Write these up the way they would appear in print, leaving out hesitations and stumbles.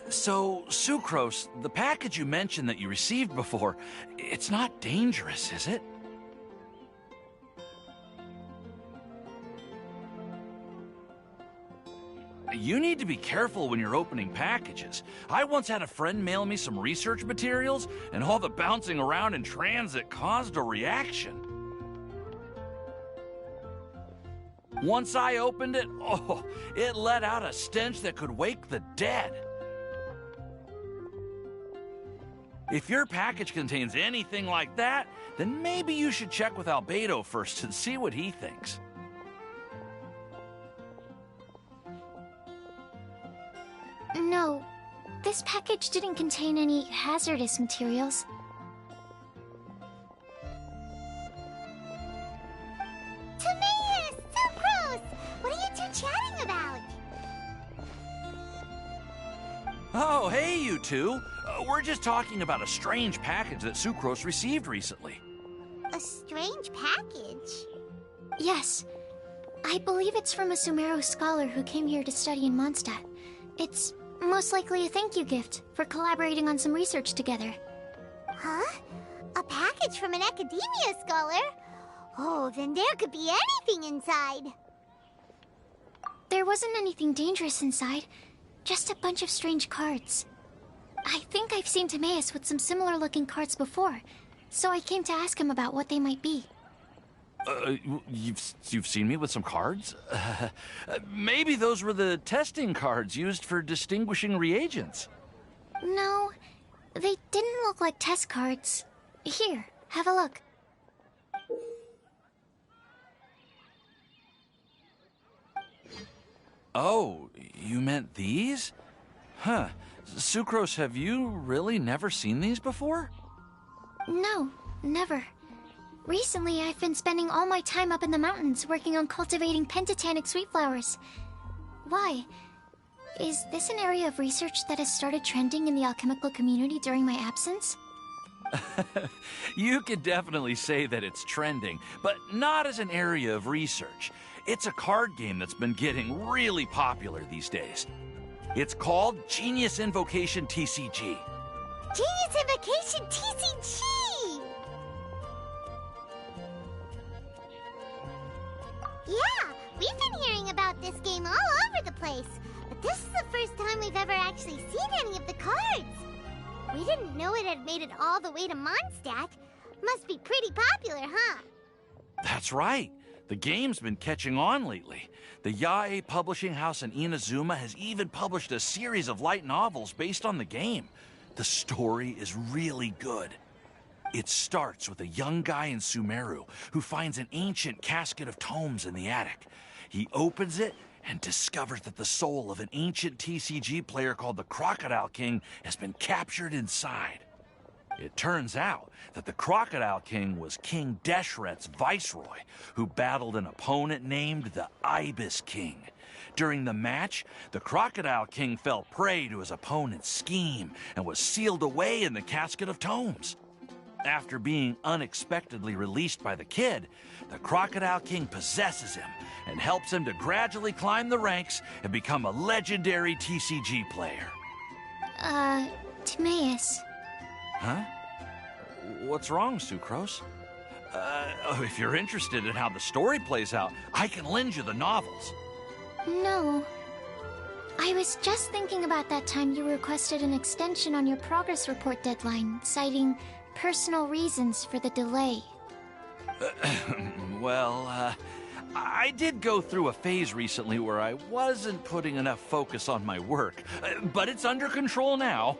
So, Sucrose, the package you mentioned that you received before, it's not dangerous, is it? You need to be careful when you're opening packages. I once had a friend mail me some research materials, and all the bouncing around in transit caused a reaction. Once I opened it, it let out a stench that could wake the dead. If your package contains anything like that, then maybe you should check with Albedo first and see what he thinks. No, this package didn't contain any hazardous materials. Timaeus! Sucrose! What are you two chatting about? Oh, hey, you two. We're just talking about a strange package that Sucrose received recently. A strange package? Yes. I believe it's from a Sumeru scholar who came here to study in Mondstadt. It's most likely a thank you gift for collaborating on some research together. Huh? A package from an academia scholar? Oh, then there could be anything inside. There wasn't anything dangerous inside, just a bunch of strange cards. I think I've seen Timaeus with some similar-looking cards before, so I came to ask him about what they might be. You've seen me with some cards? Maybe those were the testing cards used for distinguishing reagents. No, they didn't look like test cards. Here, have a look. Oh, you meant these? Huh. Sucrose, have you really never seen these before? No, never. Recently, I've been spending all my time up in the mountains working on cultivating pentatonic sweet flowers. Why? Is this an area of research that has started trending in the alchemical community during my absence? You could definitely say that it's trending, but not as an area of research. It's a card game that's been getting really popular these days. It's called Genius Invocation TCG. Genius Invocation TCG! Yeah, we've been hearing about this game all over the place, but this is the first time we've ever actually seen any of the cards. We didn't know it had made it all the way to Mondstadt. Must be pretty popular, huh? That's right. The game's been catching on lately. The Yae publishing house in Inazuma has even published a series of light novels based on the game. The story is really good. It starts with a young guy in Sumeru who finds an ancient casket of tomes in the attic. He opens it and discovers that the soul of an ancient TCG player called the Crocodile King has been captured inside. It turns out that the Crocodile King was King Deshret's viceroy, who battled an opponent named the Ibis King. During the match, the Crocodile King fell prey to his opponent's scheme and was sealed away in the casket of tomes. After being unexpectedly released by the kid, the Crocodile King possesses him and helps him to gradually climb the ranks and become a legendary TCG player. Timaeus. Huh? What's wrong, Sucrose? If you're interested in how the story plays out, I can lend you the novels. No. I was just thinking about that time you requested an extension on your progress report deadline, citing personal reasons for the delay. Well, I did go through a phase recently where I wasn't putting enough focus on my work, but it's under control now.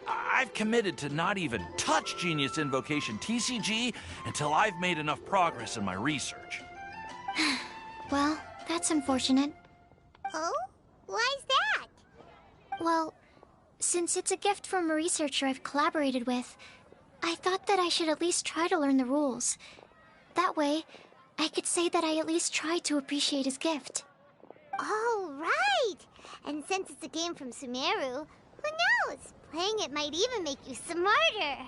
I've committed to not even touch Genius Invocation TCG until I've made enough progress in my research. Well, that's unfortunate. Oh? Why's that? Well, since it's a gift from a researcher I've collaborated with, I thought that I should at least try to learn the rules. That way, I could say that I at least tried to appreciate his gift. Oh, right! And since it's a game from Sumeru, who knows? Playing it might even make you smarter.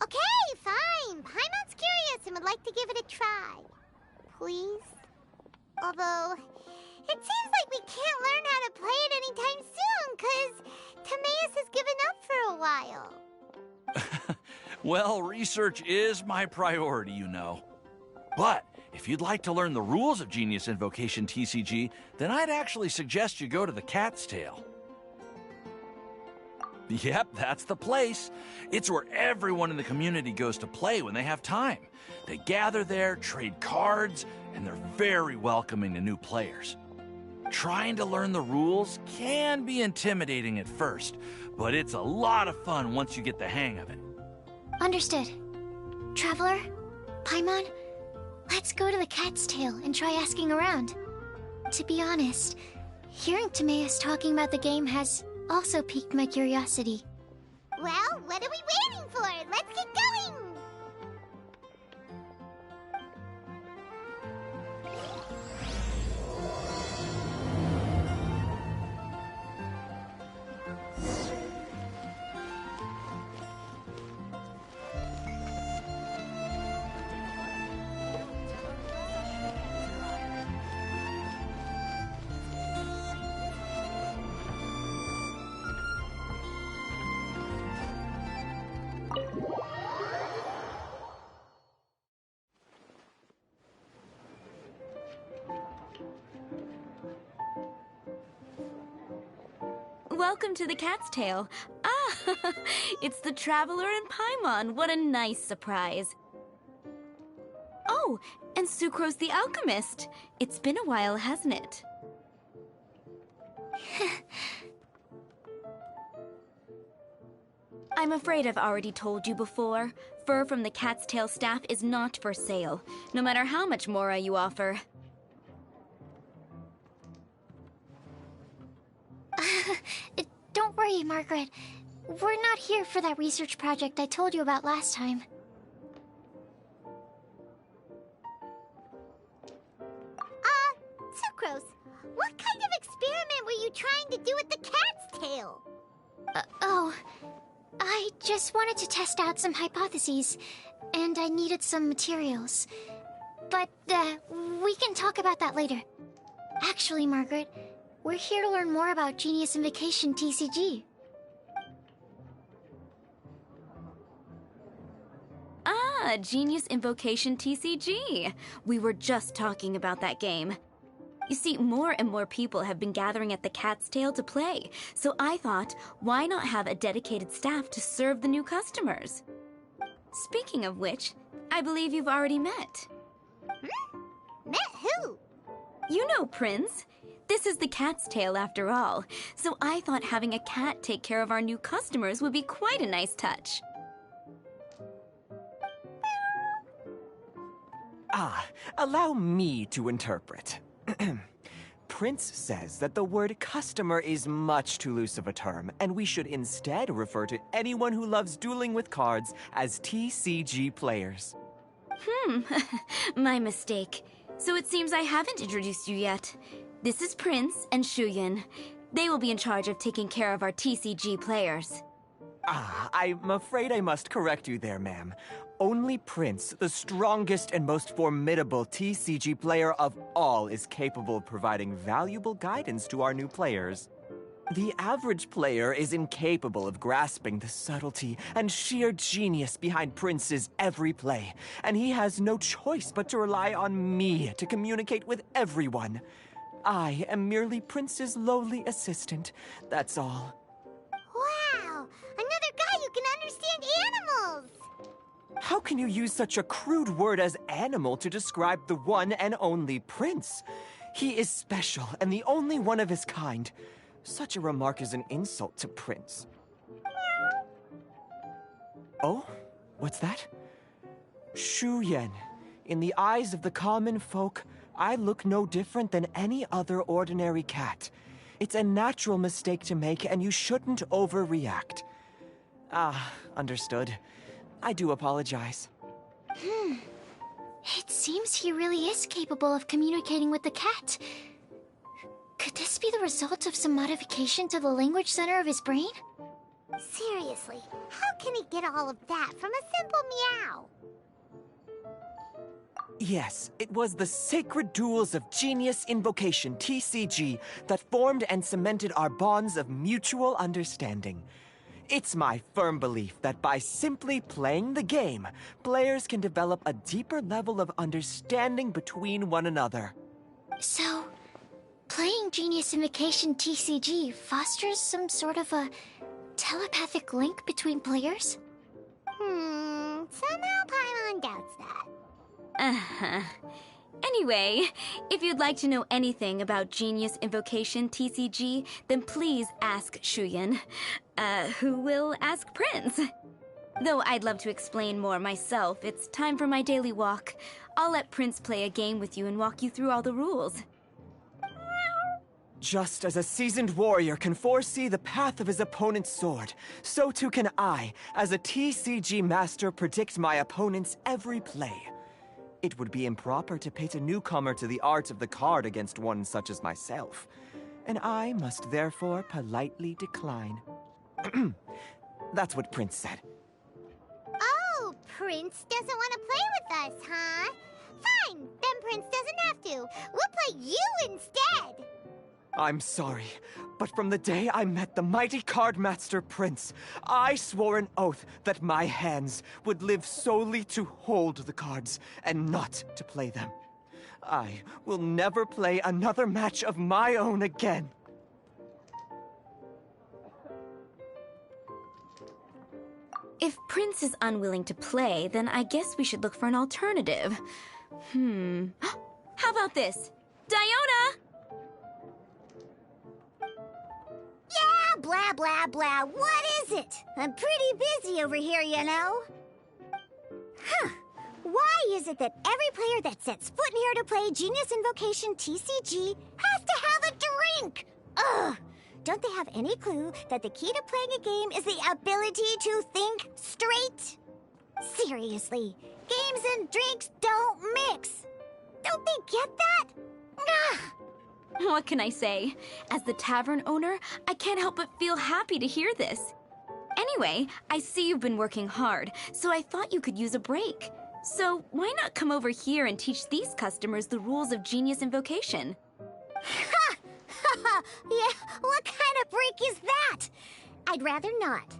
Okay, fine. Paimon's curious and would like to give it a try. Please? Although, it seems like we can't learn how to play it anytime soon, 'cause Timaeus has given up for a while. Well, research is my priority, you know. But if you'd like to learn the rules of Genius Invocation TCG, then I'd actually suggest you go to the Cat's Tail. Yep, that's the place. It's where everyone in the community goes to play when they have time. They gather there, trade cards, and they're very welcoming to new players. Trying to learn the rules can be intimidating at first, but it's a lot of fun once you get the hang of it. Understood. Traveler, Paimon, let's go to the Cat's Tail and try asking around. To be honest, hearing Timaeus talking about the game has also piqued my curiosity. Well, what are we waiting for? Let's get going! Welcome to the Cat's Tail. Ah, it's the Traveler and Paimon. What a nice surprise. Oh, and Sucrose the Alchemist. It's been a while, hasn't it? I'm afraid I've already told you before. Fur from the Cat's Tail staff is not for sale, no matter how much Mora you offer. Don't worry, Margaret. We're not here for that research project I told you about last time. Sucrose, what kind of experiment were you trying to do with the cat's tail? I just wanted to test out some hypotheses, and I needed some materials. But, we can talk about that later. Actually, Margaret, we're here to learn more about Genius Invocation TCG. Ah, Genius Invocation TCG. We were just talking about that game. You see, more and more people have been gathering at the Cat's Tail to play, so I thought, why not have a dedicated staff to serve the new customers? Speaking of which, I believe you've already met. Met who? You know, Prince. This is the Cat's Tail after all, so I thought having a cat take care of our new customers would be quite a nice touch. Allow me to interpret. Prince says that the word customer is much too loose of a term, and we should instead refer to anyone who loves dueling with cards as TCG players. My mistake. So it seems I haven't introduced you yet. This is Prince and Shuyan. They will be in charge of taking care of our TCG players. I'm afraid I must correct you there, ma'am. Only Prince, the strongest and most formidable TCG player of all, is capable of providing valuable guidance to our new players. The average player is incapable of grasping the subtlety and sheer genius behind Prince's every play, and he has no choice but to rely on me to communicate with everyone. I am merely Prince's lowly assistant, that's all. Wow! Another guy who can understand animals! How can you use such a crude word as animal to describe the one and only prince? He is special and the only one of his kind. Such a remark is an insult to Prince. Oh? What's that? Shu Yan. In the eyes of the common folk, I look no different than any other ordinary cat. It's a natural mistake to make, and you shouldn't overreact. Ah, understood. I do apologize. It seems he really is capable of communicating with the cat. Could this be the result of some modification to the language center of his brain? Seriously, how can he get all of that from a simple meow? Yes, it was the sacred duels of Genius Invocation, TCG, that formed and cemented our bonds of mutual understanding. It's my firm belief that by simply playing the game, players can develop a deeper level of understanding between one another. So, playing Genius Invocation TCG fosters some sort of a telepathic link between players? Somehow Paimon doubts that. Uh-huh. Anyway, if you'd like to know anything about Genius Invocation TCG, then please ask Shuyan, who will ask Prince. Though I'd love to explain more myself, it's time for my daily walk. I'll let Prince play a game with you and walk you through all the rules. Just as a seasoned warrior can foresee the path of his opponent's sword, so too can I, as a TCG master, predict my opponent's every play. It would be improper to pit a newcomer to the art of the card against one such as myself, and I must therefore politely decline. That's what Prince said. Oh, Prince doesn't want to play with us, huh? Fine, then Prince doesn't have to. We'll play you instead. I'm sorry, but from the day I met the mighty card master Prince, I swore an oath that my hands would live solely to hold the cards and not to play them. I will never play another match of my own again. If Prince is unwilling to play, then I guess we should look for an alternative. How about this? Diona! Yeah, blah, blah, blah. What is it? I'm pretty busy over here, you know. Why is it that every player that sets foot in here to play Genius Invocation TCG has to have a drink? Ugh! Don't they have any clue that the key to playing a game is the ability to think straight? Seriously, games and drinks don't mix. Don't they get that? Ugh! What can I say? As the tavern owner, I can't help but feel happy to hear this. Anyway, I see you've been working hard, so I thought you could use a break. So why not come over here and teach these customers the rules of Genius Invocation? Ha! Yeah, what kind of break is that? I'd rather not.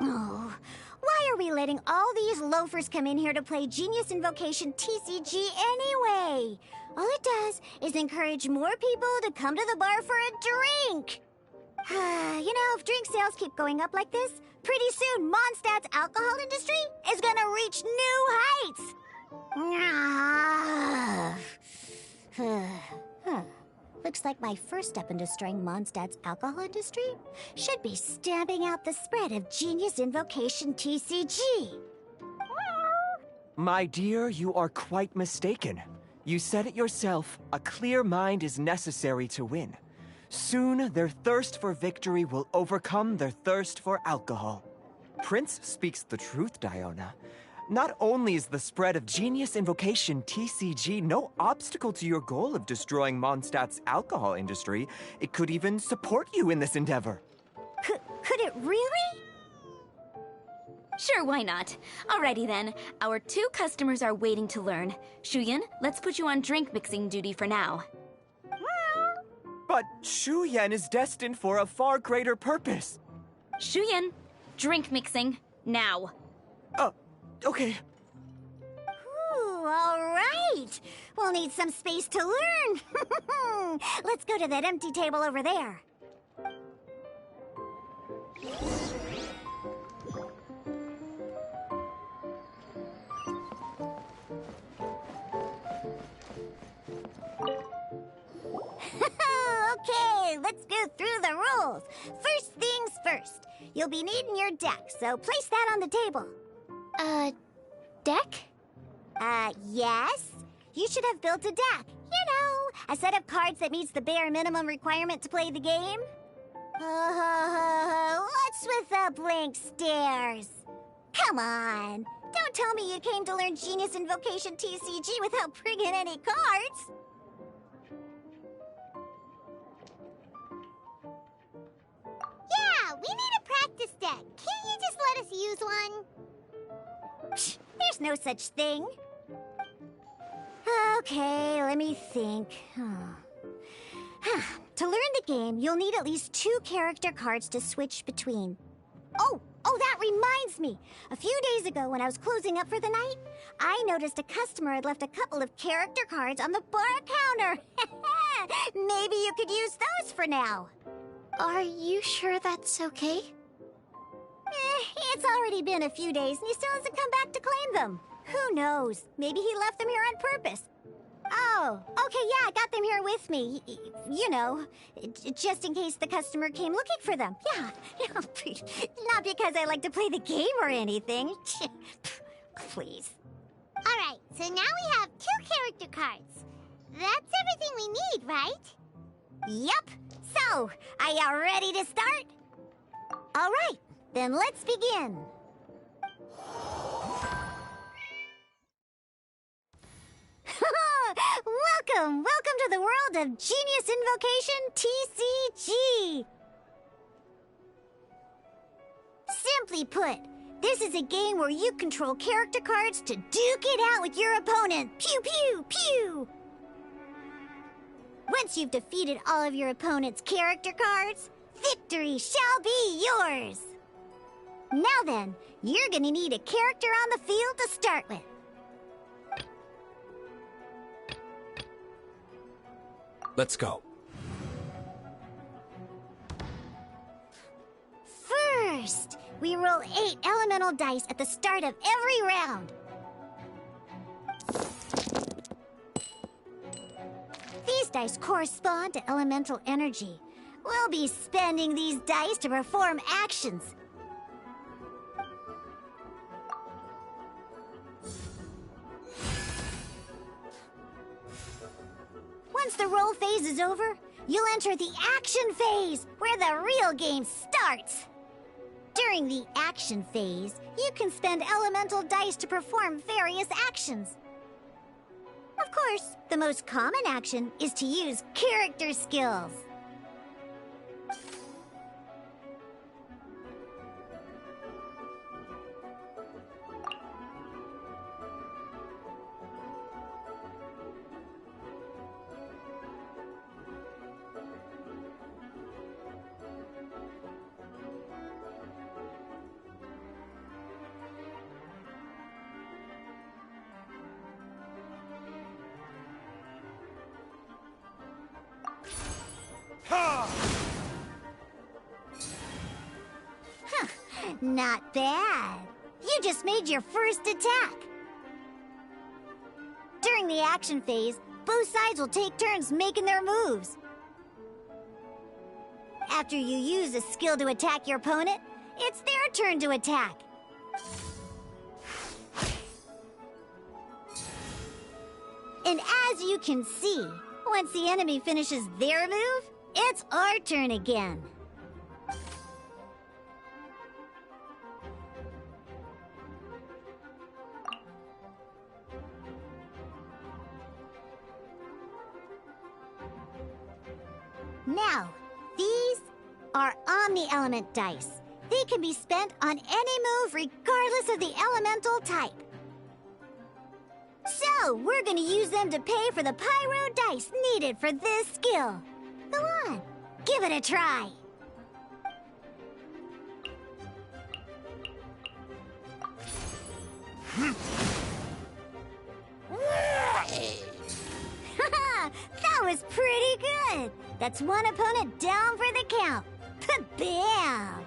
Oh, why are we letting all these loafers come in here to play Genius Invocation TCG anyway? All it does is encourage more people to come to the bar for a drink. You know, if drink sales keep going up like this, pretty soon Mondstadt's alcohol industry is gonna reach new heights. Looks like my first step in destroying Mondstadt's alcohol industry should be stamping out the spread of Genius Invocation TCG. My dear, you are quite mistaken. You said it yourself, a clear mind is necessary to win. Soon, their thirst for victory will overcome their thirst for alcohol. Prince speaks the truth, Diona. Not only is the spread of Genius Invocation TCG no obstacle to your goal of destroying Mondstadt's alcohol industry, it could even support you in this endeavor. Could it really? Sure, why not? Alrighty then, our 2 customers are waiting to learn. Shuyan, let's put you on drink mixing duty for now. But Shu Yan is destined for a far greater purpose. Shuyan, drink mixing, now. Okay. Ooh, all right. We'll need some space to learn. Let's go to that empty table over there. Okay, let's go through the rules. First things first. You'll be needing your deck, so place that on the table. Deck? Yes. You should have built a deck. You know, a set of cards that meets the bare minimum requirement to play the game. What's with the blank stares? Come on. Don't tell me you came to learn Genius Invocation TCG without bringing any cards. Yeah, we need a practice deck. Can't you just let us use one? Psh, there's no such thing. Okay, let me think. To learn the game, you'll need at least 2 character cards to switch between. Oh, that reminds me. A few days ago, when I was closing up for the night, I noticed a customer had left a couple of character cards on the bar counter. Maybe you could use those for now. Are you sure that's okay? It's already been a few days and he still hasn't come back to claim them. Who knows? Maybe he left them here on purpose. Oh, okay, yeah, I got them here with me. You know, just in case the customer came looking for them. Yeah, not because I like to play the game or anything. Please. All right, so now we have 2 character cards. That's everything we need, right? Yep. So, are you ready to start? All right, then let's begin. Welcome to the world of Genius Invocation TCG! Simply put, this is a game where you control character cards to duke it out with your opponent. Pew, pew, pew! Once you've defeated all of your opponent's character cards, victory shall be yours! Now then, you're gonna need a character on the field to start with. Let's go. First, we roll 8 elemental dice at the start of every round. These dice correspond to elemental energy. We'll be spending these dice to perform actions. Once the roll phase is over, you'll enter the action phase, where the real game starts. During the action phase, you can spend elemental dice to perform various actions. Of course, the most common action is to use character skills. Not bad. You just made your first attack. During the action phase, both sides will take turns making their moves. After you use a skill to attack your opponent, it's their turn to attack. And as you can see, once the enemy finishes their move, it's our turn again. Now, these are Omni-Element dice. They can be spent on any move regardless of the elemental type. So, we're gonna use them to pay for the pyro dice needed for this skill. Go on, give it a try. That was pretty good. That's one opponent down for the count. Bam!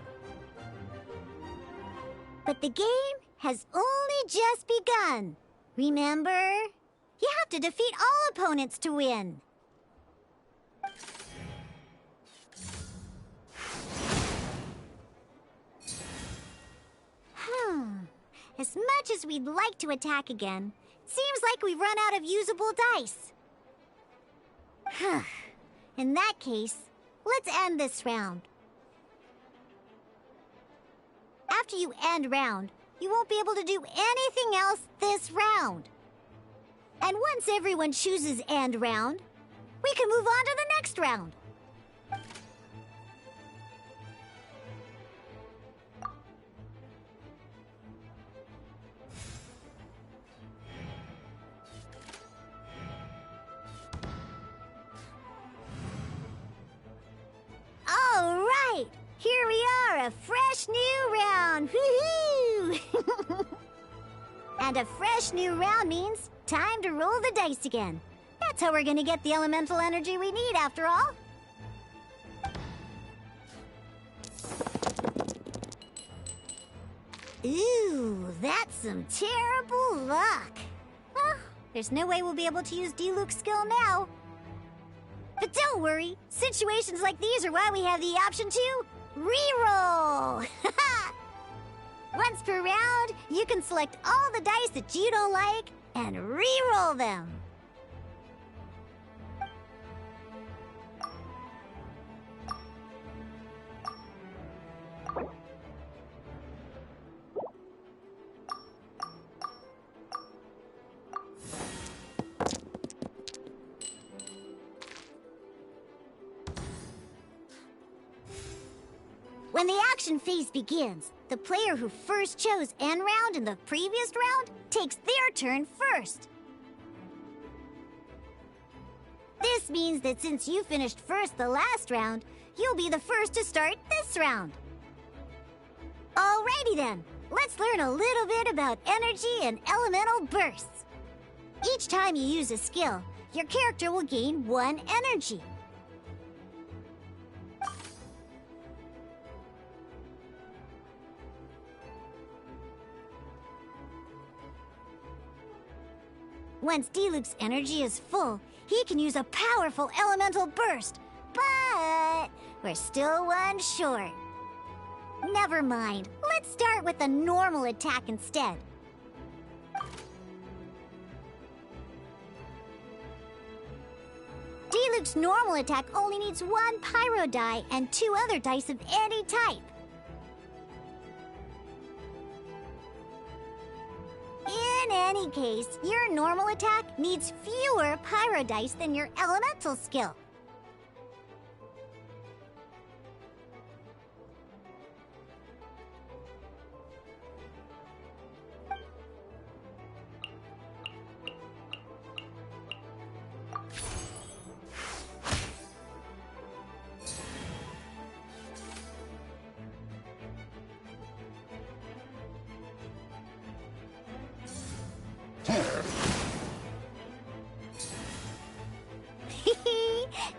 But the game has only just begun. Remember? You have to defeat all opponents to win. As much as we'd like to attack again, it seems like we've run out of usable dice. In that case, let's end this round. After you end round, you won't be able to do anything else this round. And once everyone chooses end round, we can move on to the next round. All right, here we are, a fresh new round. Woohoo! And a fresh new round means time to roll the dice again. That's how we're gonna get the elemental energy we need, after all. Ooh, that's some terrible luck. Well, there's no way we'll be able to use D-Luke's skill now. But don't worry, situations like these are why we have the option to reroll. Once per round, you can select all the dice that you don't like and re-roll them. When the action phase begins, the player who first chose end round in the previous round takes their turn first. This means that since you finished first the last round, you'll be the first to start this round. Alrighty then, let's learn a little bit about energy and elemental bursts. Each time you use a skill, your character will gain 1 energy. Once D-Luke's energy is full, he can use a powerful elemental burst. But we're still 1 short. Never mind. Let's start with a normal attack instead. D-Luke's normal attack only needs 1 pyro die and 2 other dice of any type. In any case, your normal attack needs fewer pyro dice than your elemental skill.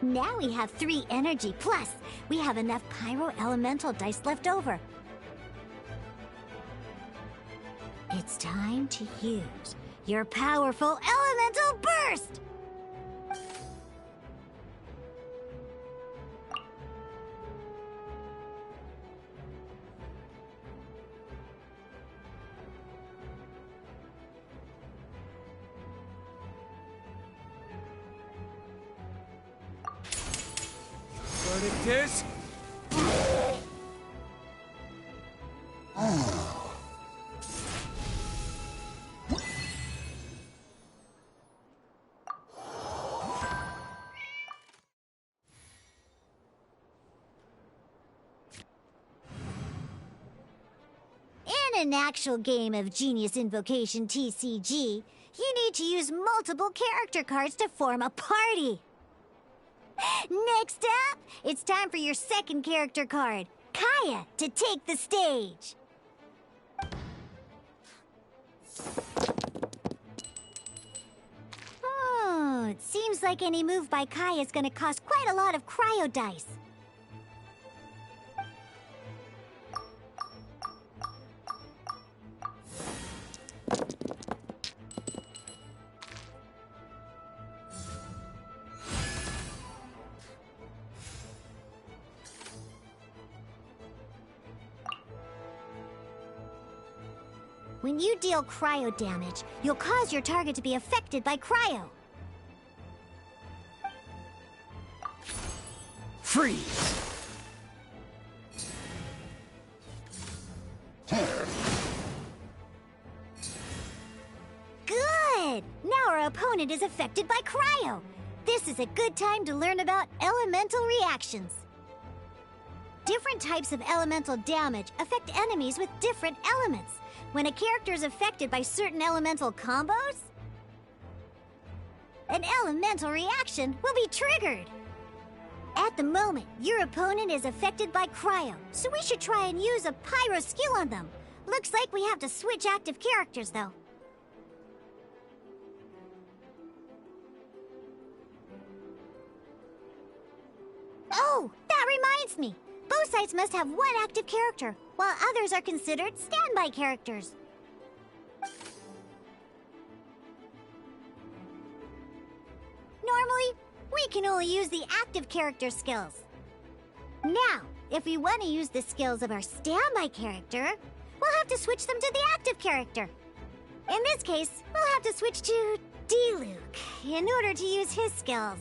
Now we have 3 energy, plus we have enough pyro elemental dice left over. It's time to use your powerful elemental burst! What it is? In an actual game of Genius Invocation TCG, you need to use multiple character cards to form a party. Next up, it's time for your second character card, Kaya, to take the stage. Oh, it seems like any move by Kaya is going to cost quite a lot of cryo dice. When you deal cryo damage, you'll cause your target to be affected by cryo. Freeze! Good! Now our opponent is affected by cryo. This is a good time to learn about elemental reactions. Different types of elemental damage affect enemies with different elements. When a character is affected by certain elemental combos, an elemental reaction will be triggered. At the moment, your opponent is affected by cryo, so we should try and use a pyro skill on them. Looks like we have to switch active characters, though. Oh, that reminds me. Both sides must have one active character, while others are considered standby characters. Normally, we can only use the active character skills. Now, if we want to use the skills of our standby character, we'll have to switch them to the active character. In this case, we'll have to switch to D-Luke in order to use his skills.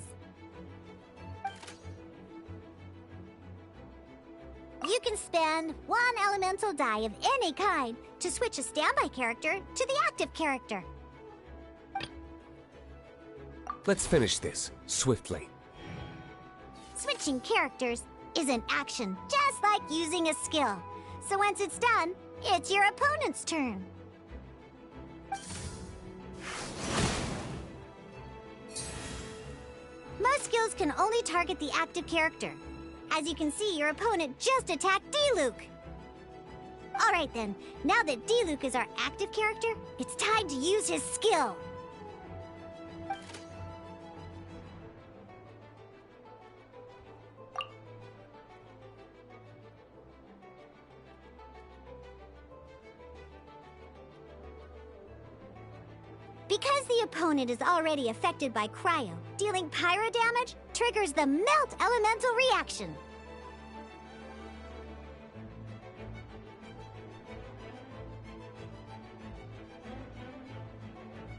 You can spend one elemental die of any kind to switch a standby character to the active character. Let's finish this, swiftly. Switching characters is an action, just like using a skill. So once it's done, it's your opponent's turn. Most skills can only target the active character. As you can see, your opponent just attacked D-Luke. Alright then, now that D-Luke is our active character, it's time to use his skill. Because the opponent is already affected by cryo, dealing pyro damage triggers the melt elemental reaction.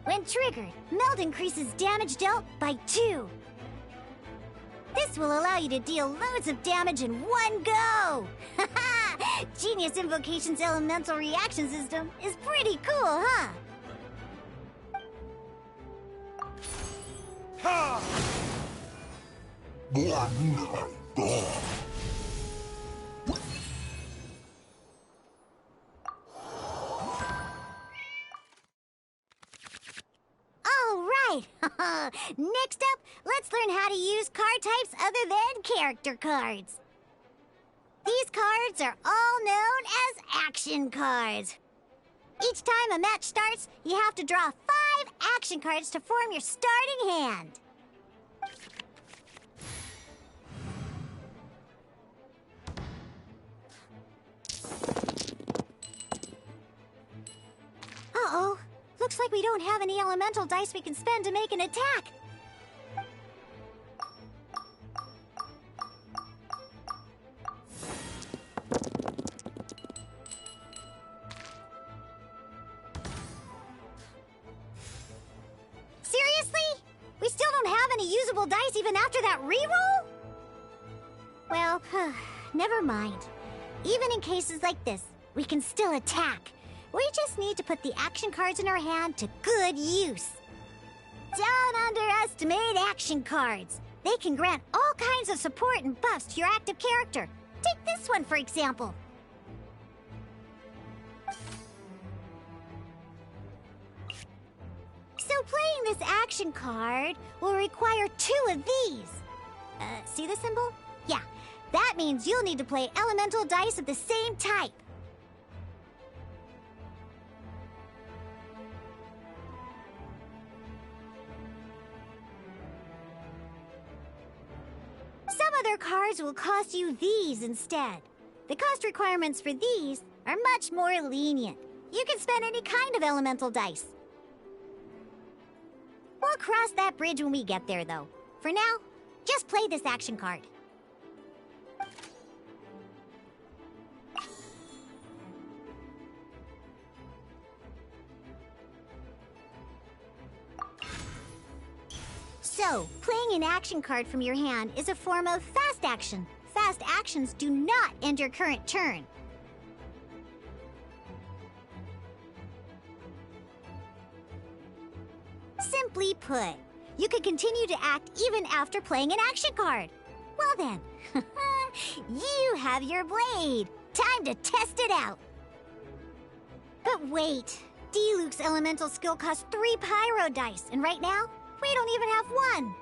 When triggered, melt increases damage dealt by 2. This will allow you to deal loads of damage in one go! Haha! Genius Invocation's elemental reaction system is pretty cool, huh? Alright! Next up, let's learn how to use card types other than character cards. These cards are all known as action cards. Each time a match starts, you have to draw 5 action cards to form your starting hand. Uh-oh. Looks like we don't have any elemental dice we can spend to make an attack. Seriously? We still don't have any usable dice even after that reroll? Well, never mind. Even in cases like this, we can still attack. We just need to put the action cards in our hand to good use. Don't underestimate action cards. They can grant all kinds of support and buffs to your active character. Take this one, for example. So playing this action card will require 2 of these. See the symbol? Yeah, that means you'll need to play elemental dice of the same type. Some other cards will cost you these instead. The cost requirements for these are much more lenient. You can spend any kind of elemental dice. We'll cross that bridge when we get there, though. For now, just play this action card. So, playing an action card from your hand is a form of fast action. Fast actions do not end your current turn. Simply put, you can continue to act even after playing an action card. Well then, you have your blade. Time to test it out. But wait, Diluc's elemental skill costs 3 pyro dice, and right now, we don't even have 1.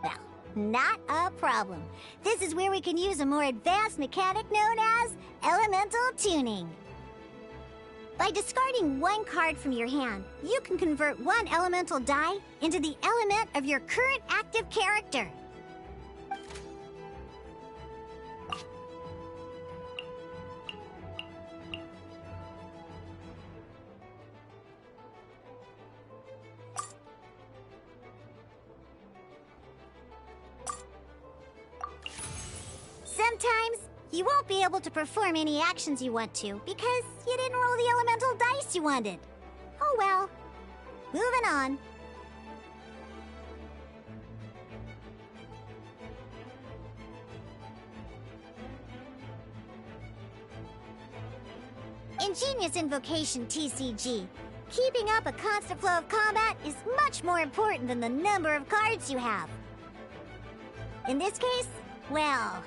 Well, not a problem. This is where we can use a more advanced mechanic known as elemental tuning. By discarding 1 card from your hand, you can convert 1 elemental die into the element of your current active character. Sometimes, you won't be able to perform any actions you want to because you didn't roll the elemental dice you wanted. Oh well. Moving on. Ingenious Invocation TCG. Keeping up a constant flow of combat is much more important than the number of cards you have. In this case, well,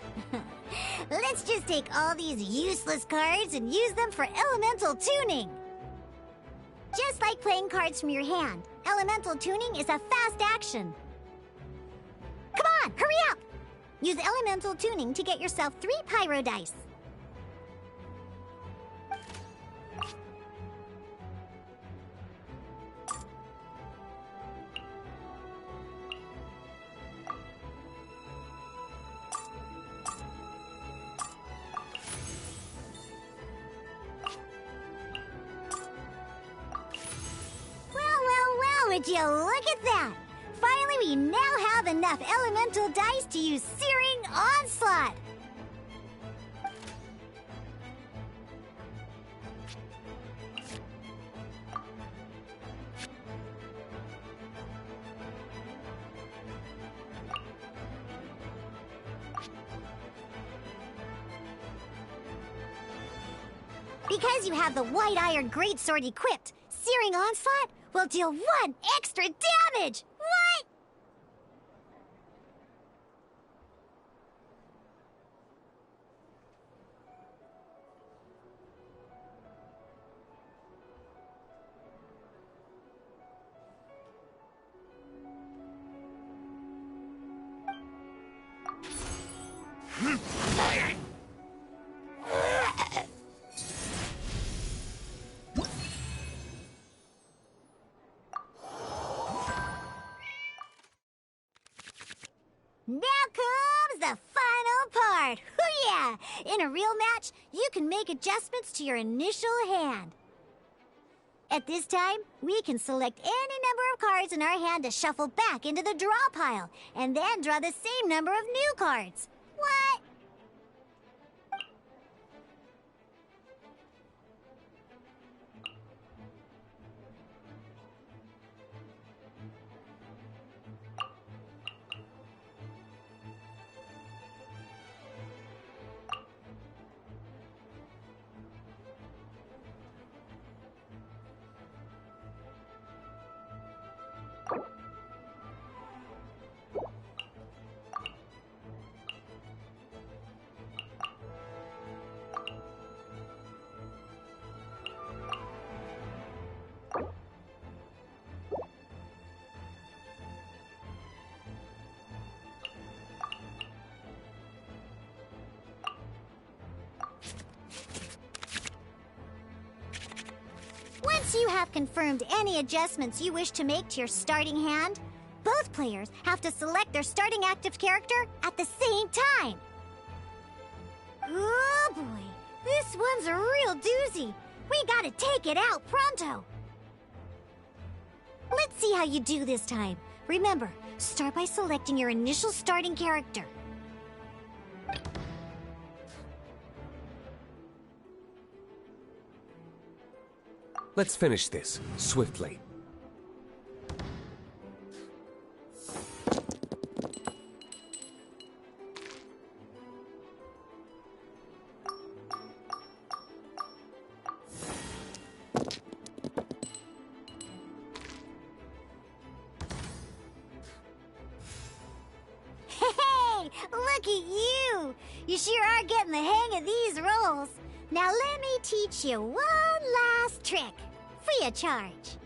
let's just take all these useless cards and use them for elemental tuning. Just like playing cards from your hand, elemental tuning is a fast action. Come on, hurry up! Use elemental tuning to get yourself 3 pyro dice. Would you look at that? Finally, we now have enough elemental dice to use Searing Onslaught. Because you have the White Iron Greatsword equipped, Searing Onslaught will deal 1 extra damage! What? Now comes the final part! Hoo-yeah! In a real match, you can make adjustments to your initial hand. At this time, we can select any number of cards in our hand to shuffle back into the draw pile, and then draw the same number of new cards. What? Once you have confirmed any adjustments you wish to make to your starting hand, both players have to select their starting active character at the same time. Oh boy, this one's a real doozy. We gotta take it out pronto. Let's see how you do this time. Remember, start by selecting your initial starting character. Let's finish this, swiftly. You sure are getting the hang of these rolls. Now let me teach you one last trick, free of charge.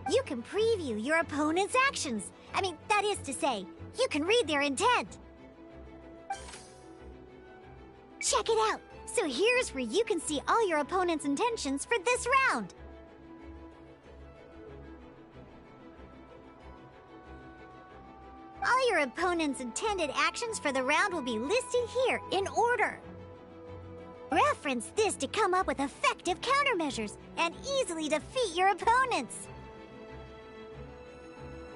You can preview your opponent's actions. I mean, that is to say, you can read their intent. Check it out. So here's where you can see all your opponent's intentions for this round. All your opponent's intended actions for the round will be listed here in order. Reference this to come up with effective countermeasures and easily defeat your opponents.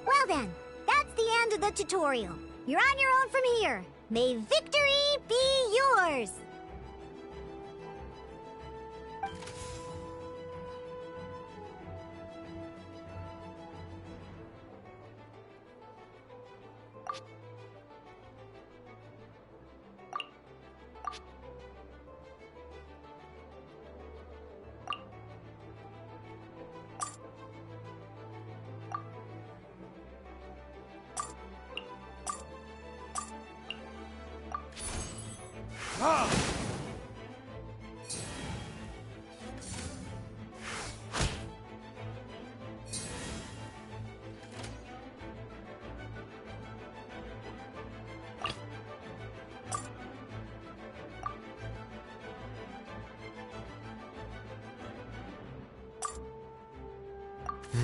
Well then, that's the end of the tutorial. You're on your own from here. May victory be yours!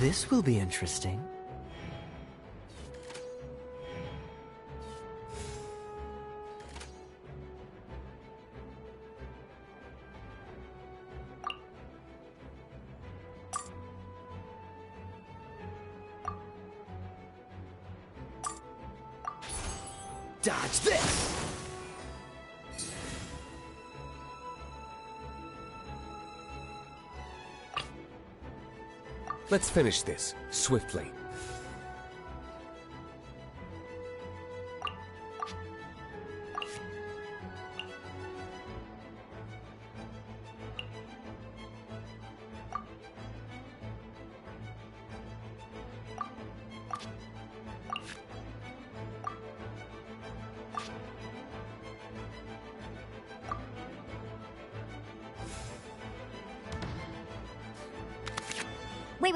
This will be interesting. Dodge this! Let's finish this, swiftly.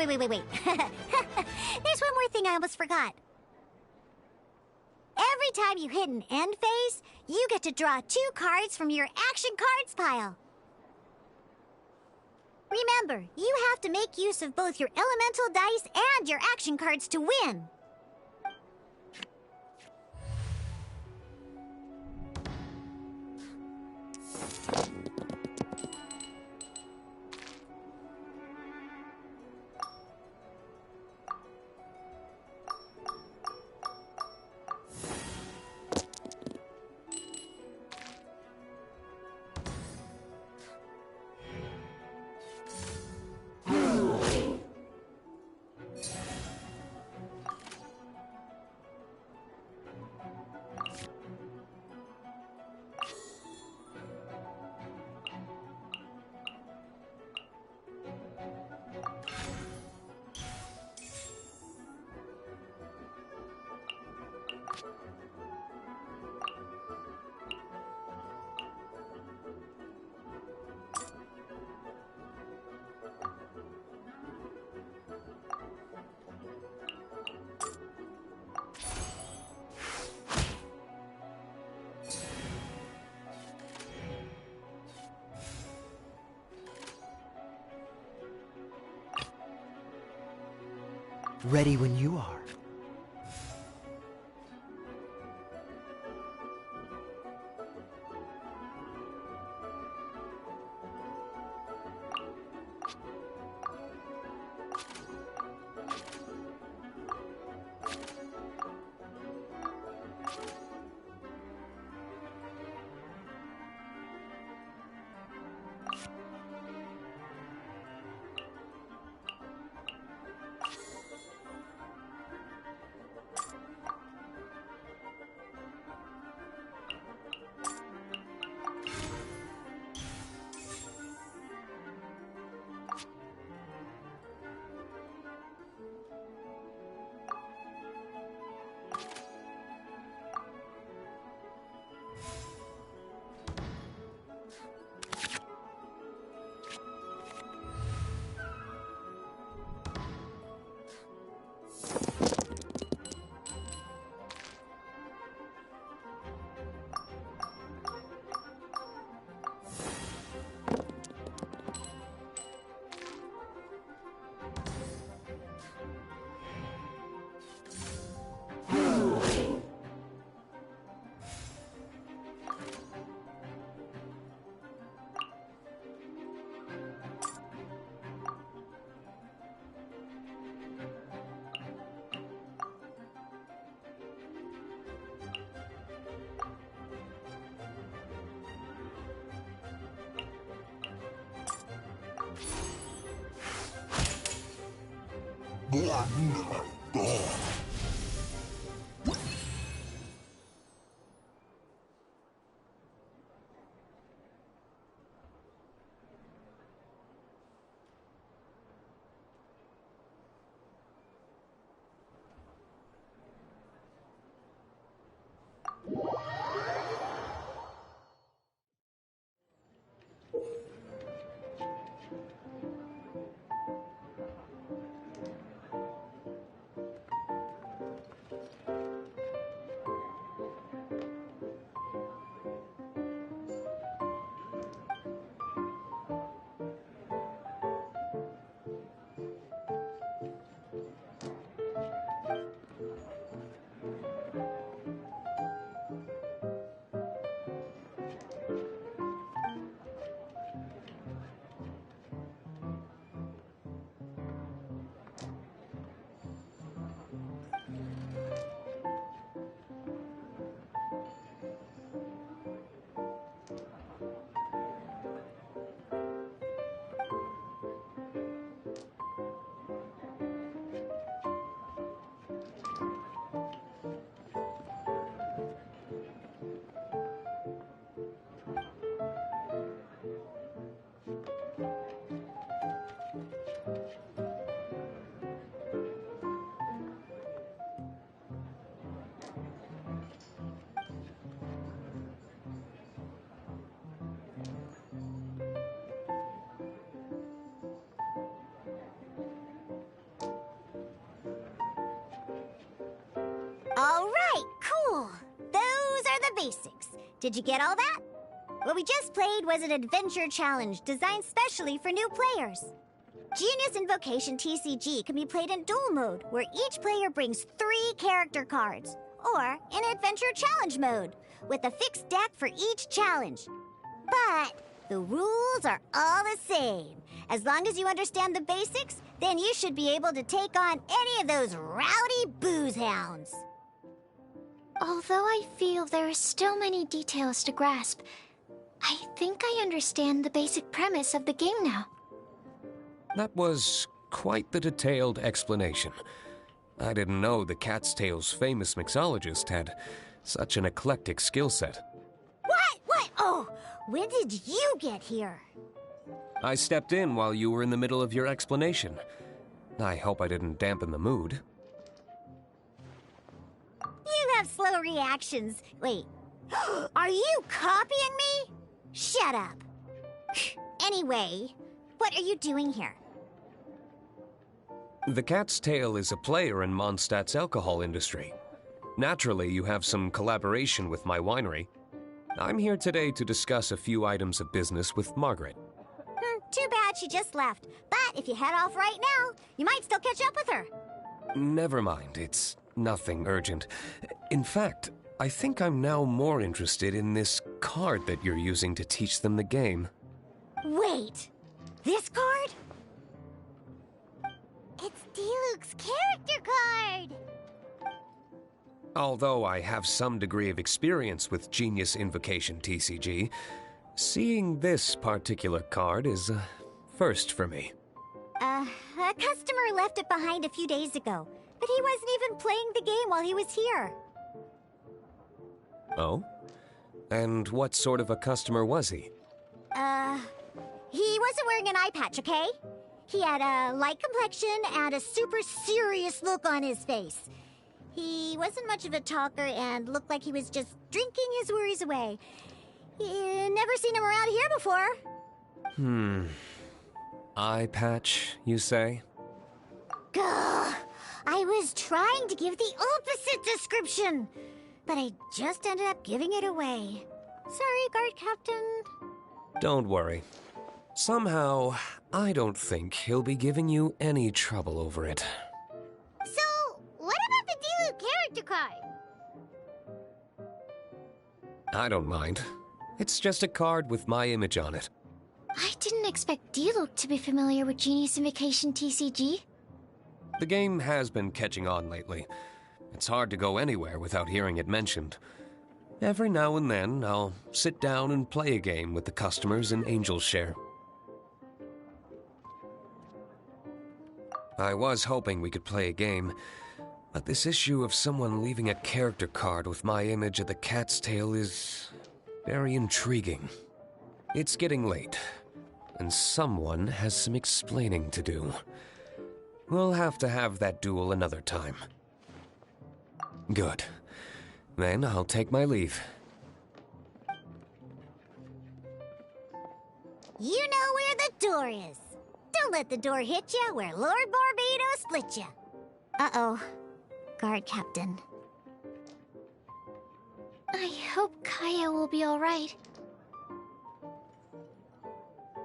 Wait. There's one more thing I almost forgot. Every time you hit an end phase, you get to draw 2 cards from your action cards pile. Remember, you have to make use of both your elemental dice and your action cards to win. Ready when you are. All right, cool. Those are the basics. Did you get all that? What we just played was an adventure challenge designed specially for new players. Genius Invocation TCG can be played in duel mode, where each player brings 3 character cards, or in adventure challenge mode, with a fixed deck for each challenge. But the rules are all the same. As long as you understand the basics, then you should be able to take on any of those rowdy booze hounds. Although I feel there are still many details to grasp, I think I understand the basic premise of the game now. That was quite the detailed explanation. I didn't know the Cat's Tail's famous mixologist had such an eclectic skill set. What? Oh, when did you get here? I stepped in while you were in the middle of your explanation. I hope I didn't dampen the mood. You have slow reactions. Wait, are you copying me? Shut up. Anyway, what are you doing here? The Cat's Tail is a player in Mondstadt's alcohol industry. Naturally, you have some collaboration with my winery. I'm here today to discuss a few items of business with Margaret. Too bad she just left. But if you head off right now, you might still catch up with her. Never mind, it's nothing urgent. In fact, I think I'm now more interested in this card that you're using to teach them the game. Wait, this card? It's Diluc's character card! Although I have some degree of experience with Genius Invocation TCG, seeing this particular card is a first for me. A customer left it behind a few days ago, but he wasn't even playing the game while he was here. Oh? And what sort of a customer was he? He wasn't wearing an eye patch, okay? He had a light complexion and a super serious look on his face. He wasn't much of a talker and looked like he was just drinking his worries away. Never seen him around here before. Eye patch, you say? Gah! I was trying to give the opposite description, but I just ended up giving it away. Sorry, guard captain. Don't worry. Somehow, I don't think he'll be giving you any trouble over it. So, what about the Diluc character card? I don't mind. It's just a card with my image on it. I didn't expect Diluc to be familiar with Genius Invocation TCG. The game has been catching on lately. It's hard to go anywhere without hearing it mentioned. Every now and then, I'll sit down and play a game with the customers in Angel's Share. I was hoping we could play a game, but this issue of someone leaving a character card with my image of the cat's tail is very intriguing. It's getting late, and someone has some explaining to do. We'll have to have that duel another time. Good. Then I'll take my leave. You know where the door is. Don't let the door hit you where Lord Barbados split you. Uh-oh. Guard Captain. I hope Kaya will be alright.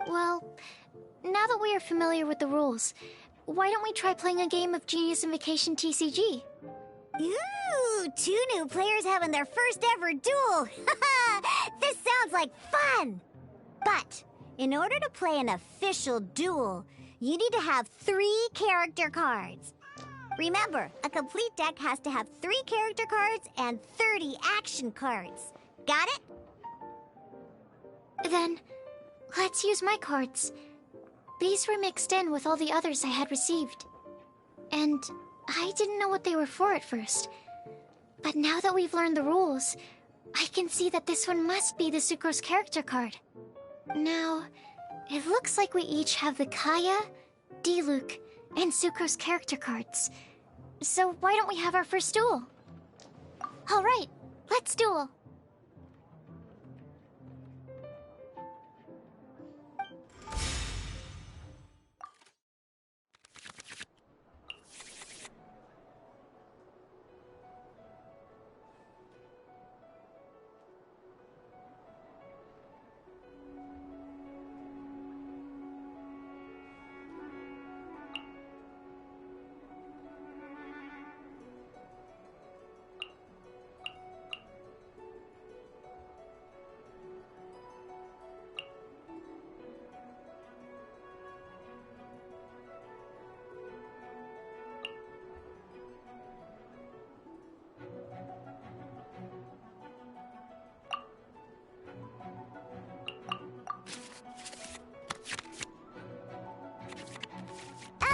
Well, now that we are familiar with the rules, why don't we try playing a game of Genius Invocation TCG? Ooh, 2 new players having their first ever duel. This sounds like fun! But in order to play an official duel, you need to have 3 character cards. Remember, a complete deck has to have 3 character cards and 30 action cards. Got it? Then, let's use my cards. These were mixed in with all the others I had received. And I didn't know what they were for at first. But now that we've learned the rules, I can see that this one must be the Sucrose character card. Now, it looks like we each have the Kaya, Diluc, and Sucrose character cards. So why don't we have our first duel? Alright, let's duel.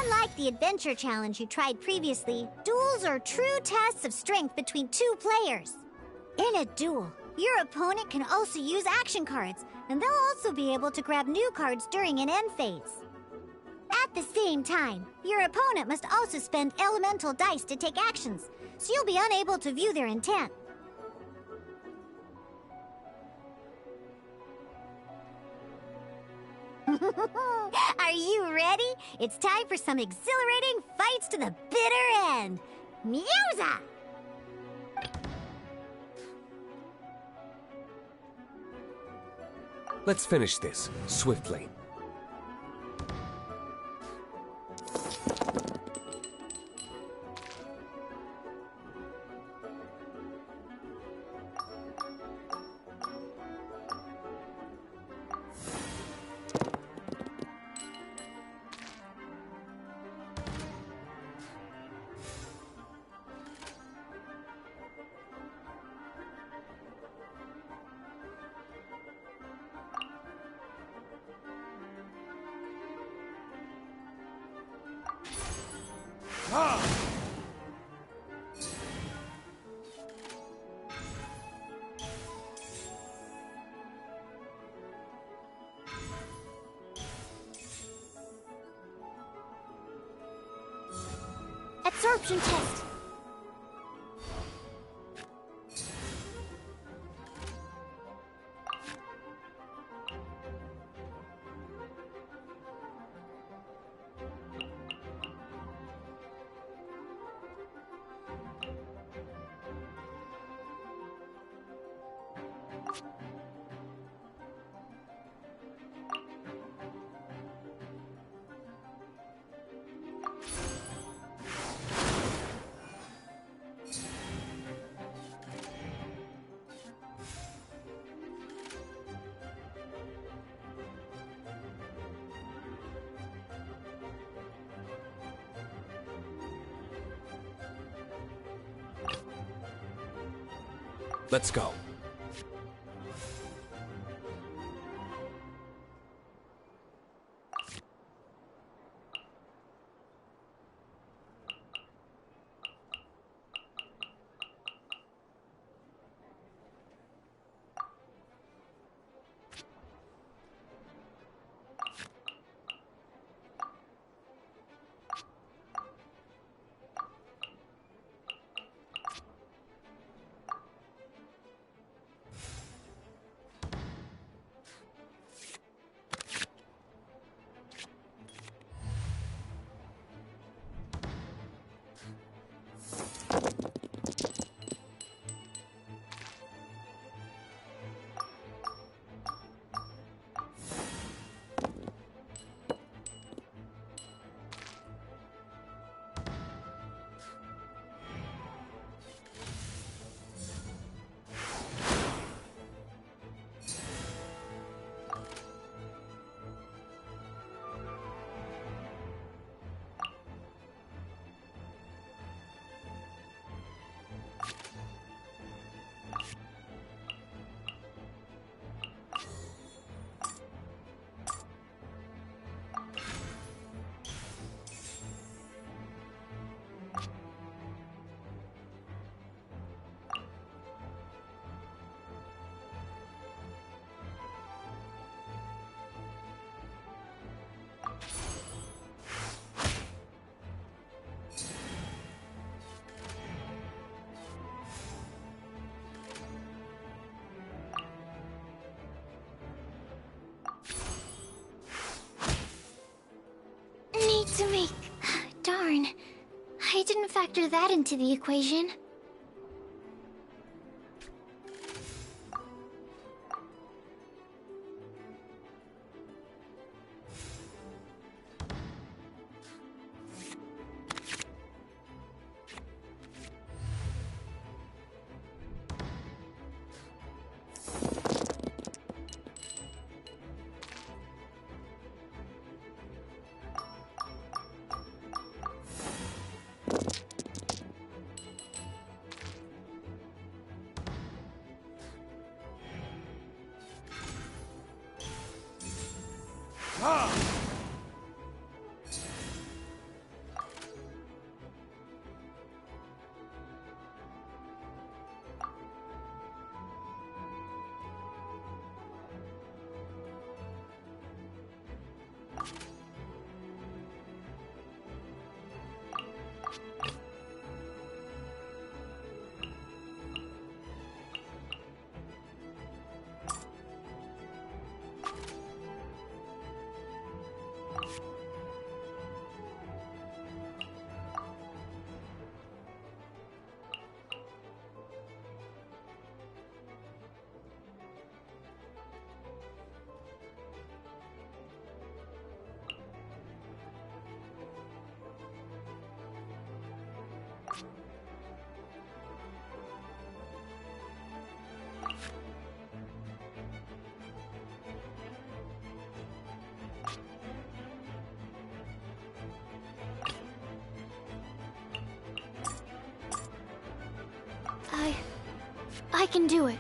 Unlike the adventure challenge you tried previously, duels are true tests of strength between 2 players. In a duel, your opponent can also use action cards, and they'll also be able to grab new cards during an end phase. At the same time, your opponent must also spend elemental dice to take actions, so you'll be unable to view their intent. Are you ready? It's time for some exhilarating fights to the bitter end. Musa! Let's finish this, swiftly. Absorption test. Let's go. Darn. I didn't factor that into the equation. I can do it.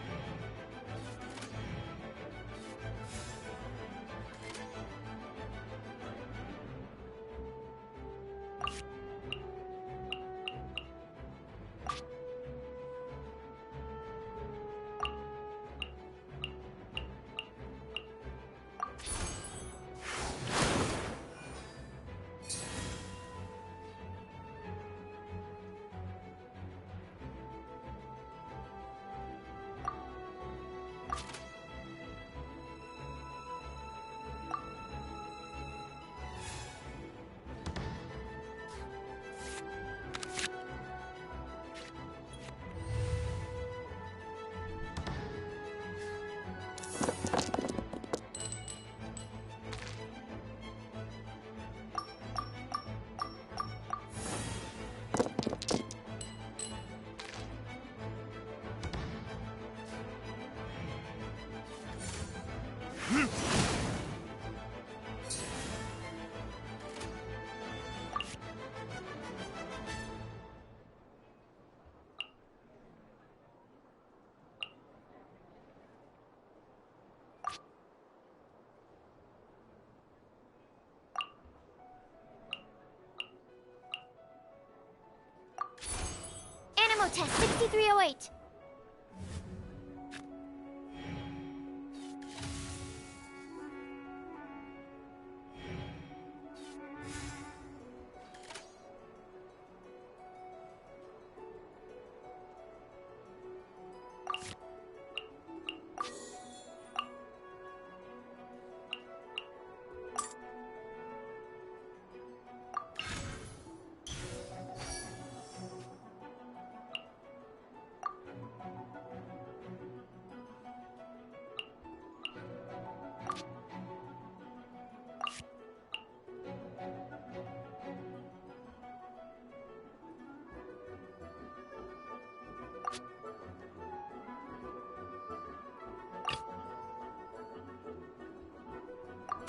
Animo test 6308.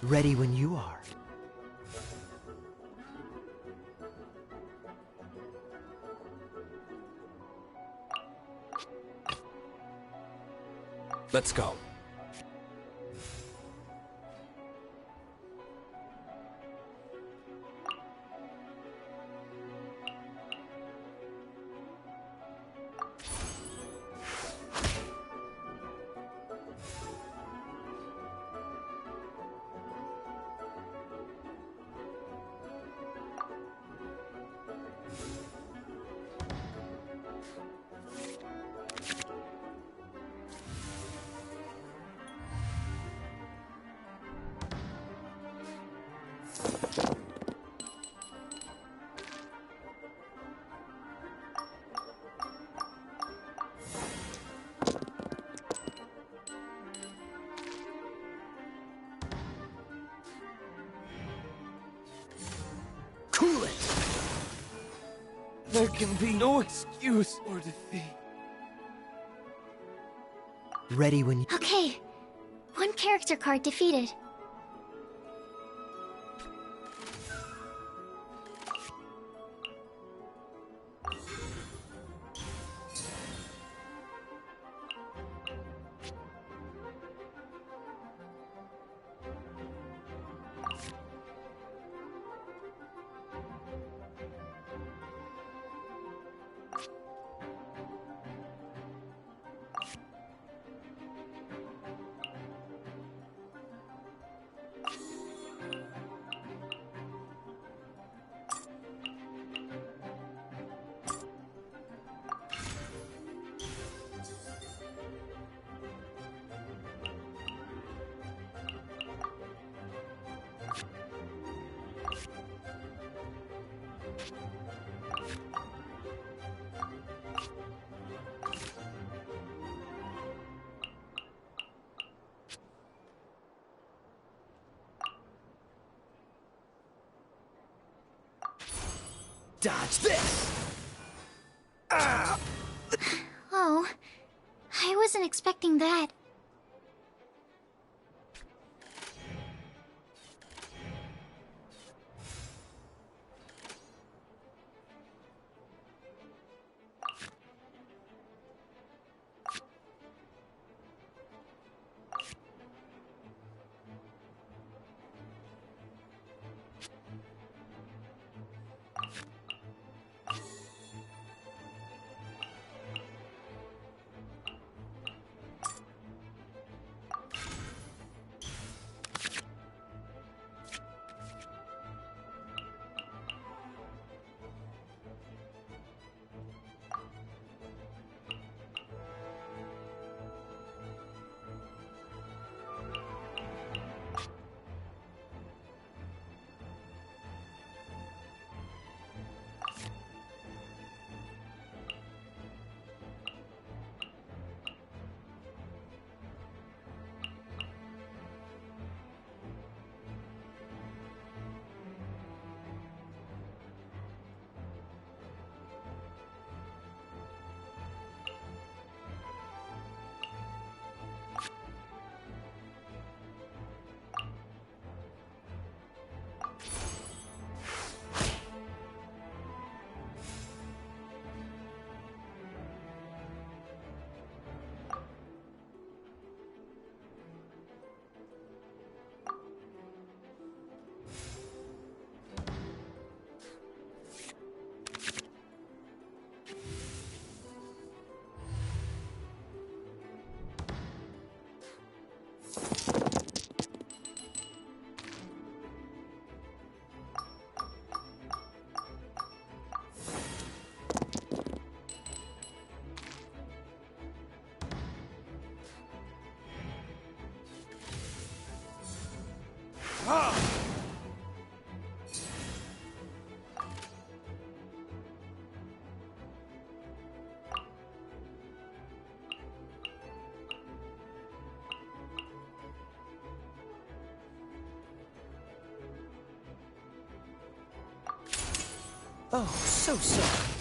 Ready when you are. Let's go. There can be no excuse or defeat. Ready when you... Okay. One character card defeated. Dodge this! Oh, I wasn't expecting that. Oh, so sorry.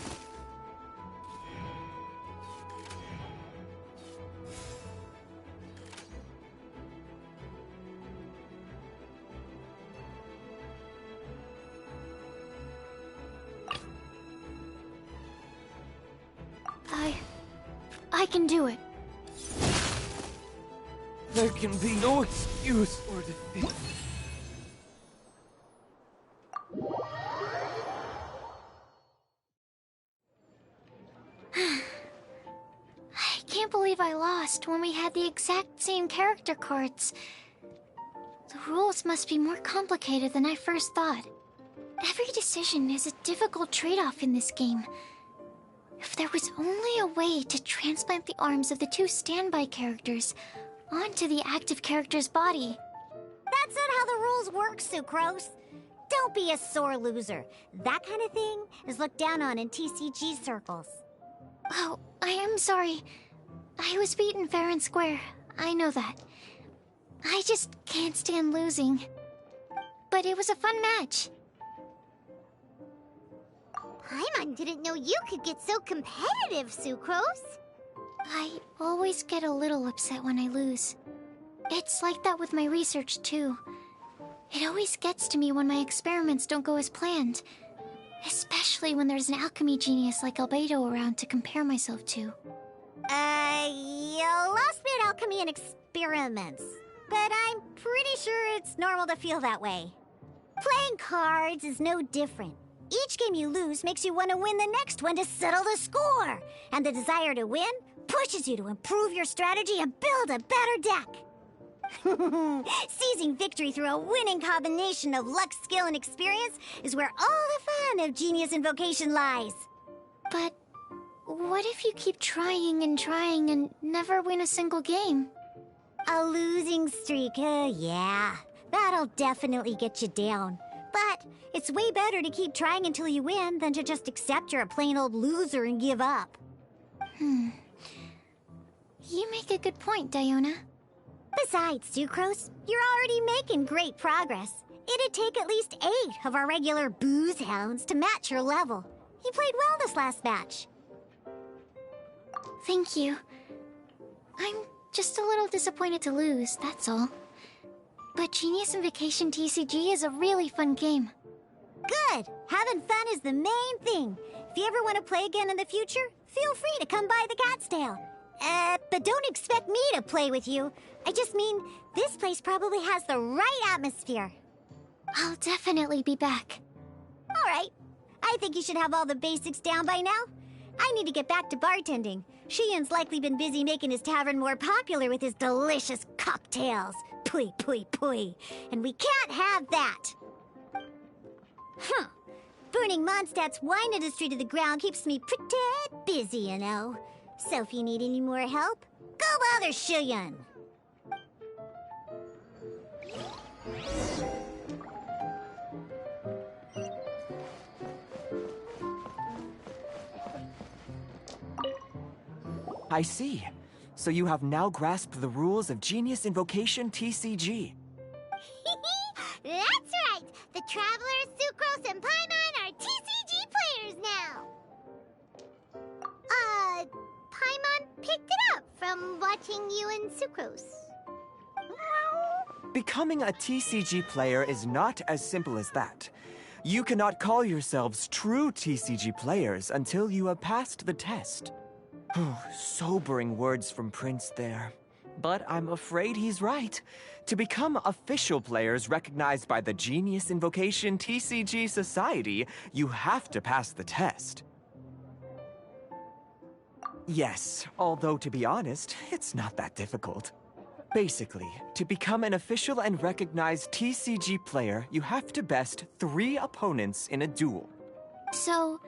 I can do it. There can be no excuse or defeat. I can't believe I lost when we had the exact same character cards. The rules must be more complicated than I first thought. Every decision is a difficult trade-off in this game. If there was only a way to transplant the arms of the two standby characters onto the active character's body. That's not how the rules work, Sucrose. Don't be a sore loser. That kind of thing is looked down on in TCG circles. Oh, I am sorry. I was beaten fair and square. I know that. I just can't stand losing. But it was a fun match. Paimon didn't know you could get so competitive, Sucrose. I always get a little upset when I lose. It's like that with my research, too. It always gets to me when my experiments don't go as planned. Especially when there's an alchemy genius like Albedo around to compare myself to. You lost me at alchemy and experiments. But I'm pretty sure it's normal to feel that way. Playing cards is no different. Each game you lose makes you want to win the next one to settle the score. And the desire to win pushes you to improve your strategy and build a better deck. Seizing victory through a winning combination of luck, skill, and experience is where all the fun of Genius Invocation lies. But what if you keep trying and never win a single game? A losing streak, yeah. That'll definitely get you down. But it's way better to keep trying until you win than to just accept you're a plain old loser and give up. You make a good point, Diona. Besides, Sucrose, you're already making great progress. It'd take at least 8 of our regular booze hounds to match your level. You played well this last match. Thank you. I'm just a little disappointed to lose, that's all. But Genius Invocation TCG is a really fun game. Good! Having fun is the main thing. If you ever want to play again in the future, feel free to come by the Cat's Tail. But don't expect me to play with you. I just mean, this place probably has the right atmosphere. I'll definitely be back. All right. I think you should have all the basics down by now. I need to get back to bartending. Shiyan's likely been busy making his tavern more popular with his delicious cocktails. Pui, pui, pui. And we can't have that. Burning Mondstadt's wine industry to the ground keeps me pretty busy, you know. So if you need any more help, go bother Shiyan. I see. So you have now grasped the rules of Genius Invocation TCG. That's right! The Travelers, Sucrose, and Paimon are TCG players now! Paimon picked it up from watching you and Sucrose. Becoming a TCG player is not as simple as that. You cannot call yourselves true TCG players until you have passed the test. Sobering words from Prince there. But I'm afraid he's right. To become official players recognized by the Genius Invocation TCG Society, you have to pass the test. Yes, although to be honest, it's not that difficult. Basically, to become an official and recognized TCG player, you have to best 3 opponents in a duel. So,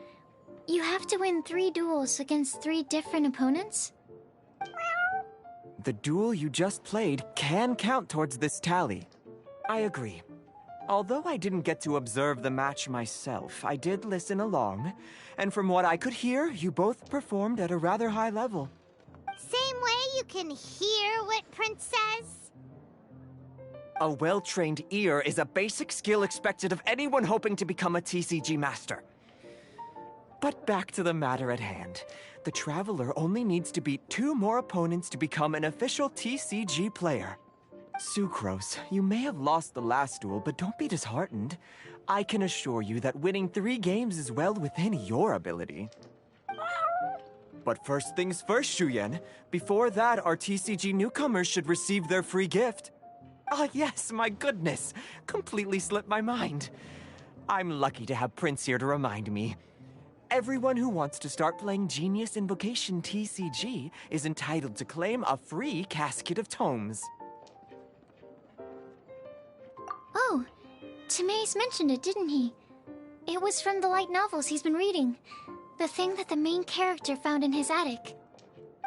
you have to win 3 duels against 3 different opponents? The duel you just played can count towards this tally. I agree. Although I didn't get to observe the match myself, I did listen along, and from what I could hear, you both performed at a rather high level. Same way you can hear what Prince says? A well-trained ear is a basic skill expected of anyone hoping to become a TCG master. But back to the matter at hand. The Traveler only needs to beat 2 more opponents to become an official TCG player. Sucrose, you may have lost the last duel, but don't be disheartened. I can assure you that winning 3 games is well within your ability. But first things first, Shuyen. Before that, our TCG newcomers should receive their free gift. Ah, yes, my goodness. Completely slipped my mind. I'm lucky to have Prince here to remind me. Everyone who wants to start playing Genius Invocation TCG is entitled to claim a free casket of tomes. Oh, Timaeus mentioned it, didn't he? It was from the light novels he's been reading. The thing that the main character found in his attic.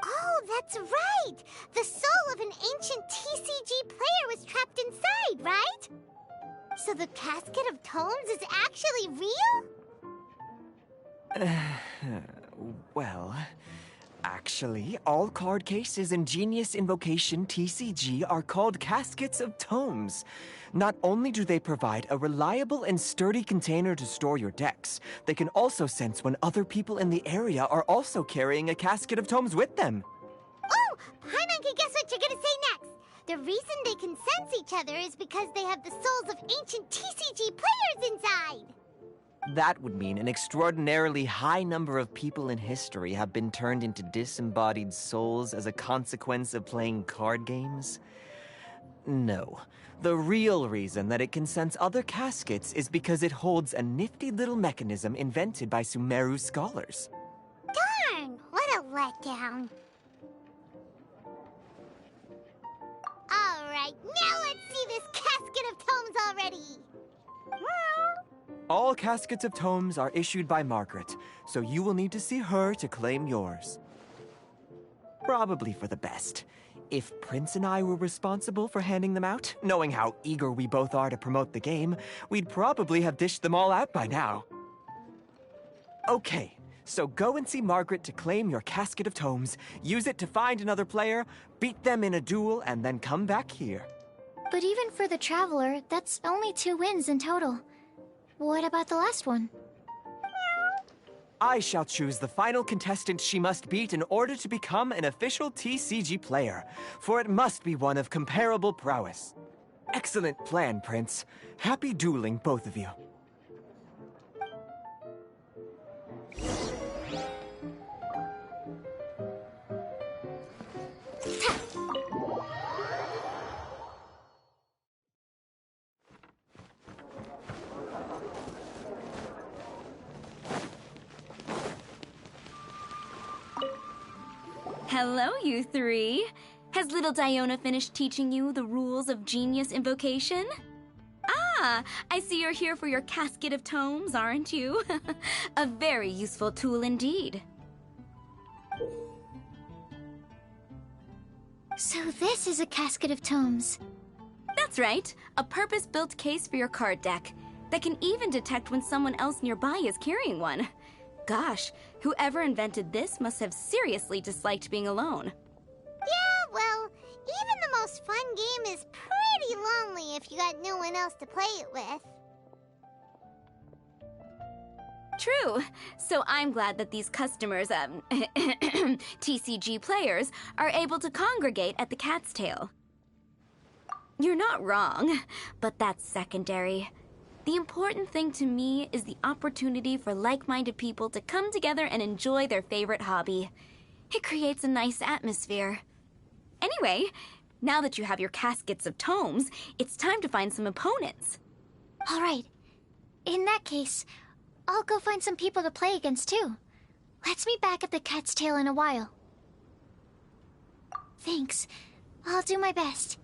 Oh, that's right! The soul of an ancient TCG player was trapped inside, right? So the casket of tomes is actually real? Well, Actually, all card cases in Genius Invocation TCG are called caskets of tomes. Not only do they provide a reliable and sturdy container to store your decks, they can also sense when other people in the area are also carrying a casket of tomes with them. Oh, Paimon, guess what you're gonna say next? The reason they can sense each other is because they have the souls of ancient TCG players inside. That would mean an extraordinarily high number of people in history have been turned into disembodied souls as a consequence of playing card games? No. The real reason that it can sense other caskets is because it holds a nifty little mechanism invented by Sumeru scholars. Darn, what a letdown. Alright, now let's see this casket of tomes already. All caskets of tomes are issued by Margaret, so you will need to see her to claim yours. Probably for the best. If Prince and I were responsible for handing them out, knowing how eager we both are to promote the game, we'd probably have dished them all out by now. Okay, so go and see Margaret to claim your casket of tomes, use it to find another player, beat them in a duel, and then come back here. But even for the Traveler, that's only 2 wins in total. What about the last one? I shall choose the final contestant she must beat in order to become an official TCG player, for it must be one of comparable prowess. Excellent plan, Prince. Happy dueling, both of you. Hello, you three. Has little Diona finished teaching you the rules of Genius Invocation? Ah, I see you're here for your casket of tomes, aren't you? A very useful tool indeed. So this is a casket of tomes. That's right, a purpose-built case for your card deck that can even detect when someone else nearby is carrying one. Gosh, whoever invented this must have seriously disliked being alone. Yeah, well, even the most fun game is pretty lonely if you got no one else to play it with. True. So I'm glad that these customers, TCG players, are able to congregate at the Cat's Tail. You're not wrong, but that's secondary. The important thing to me is the opportunity for like-minded people to come together and enjoy their favorite hobby. It creates a nice atmosphere. Anyway, now that you have your caskets of tomes, it's time to find some opponents. All right. In that case, I'll go find some people to play against too. Let's meet back at the Cat's Tail in a while. Thanks. I'll do my best.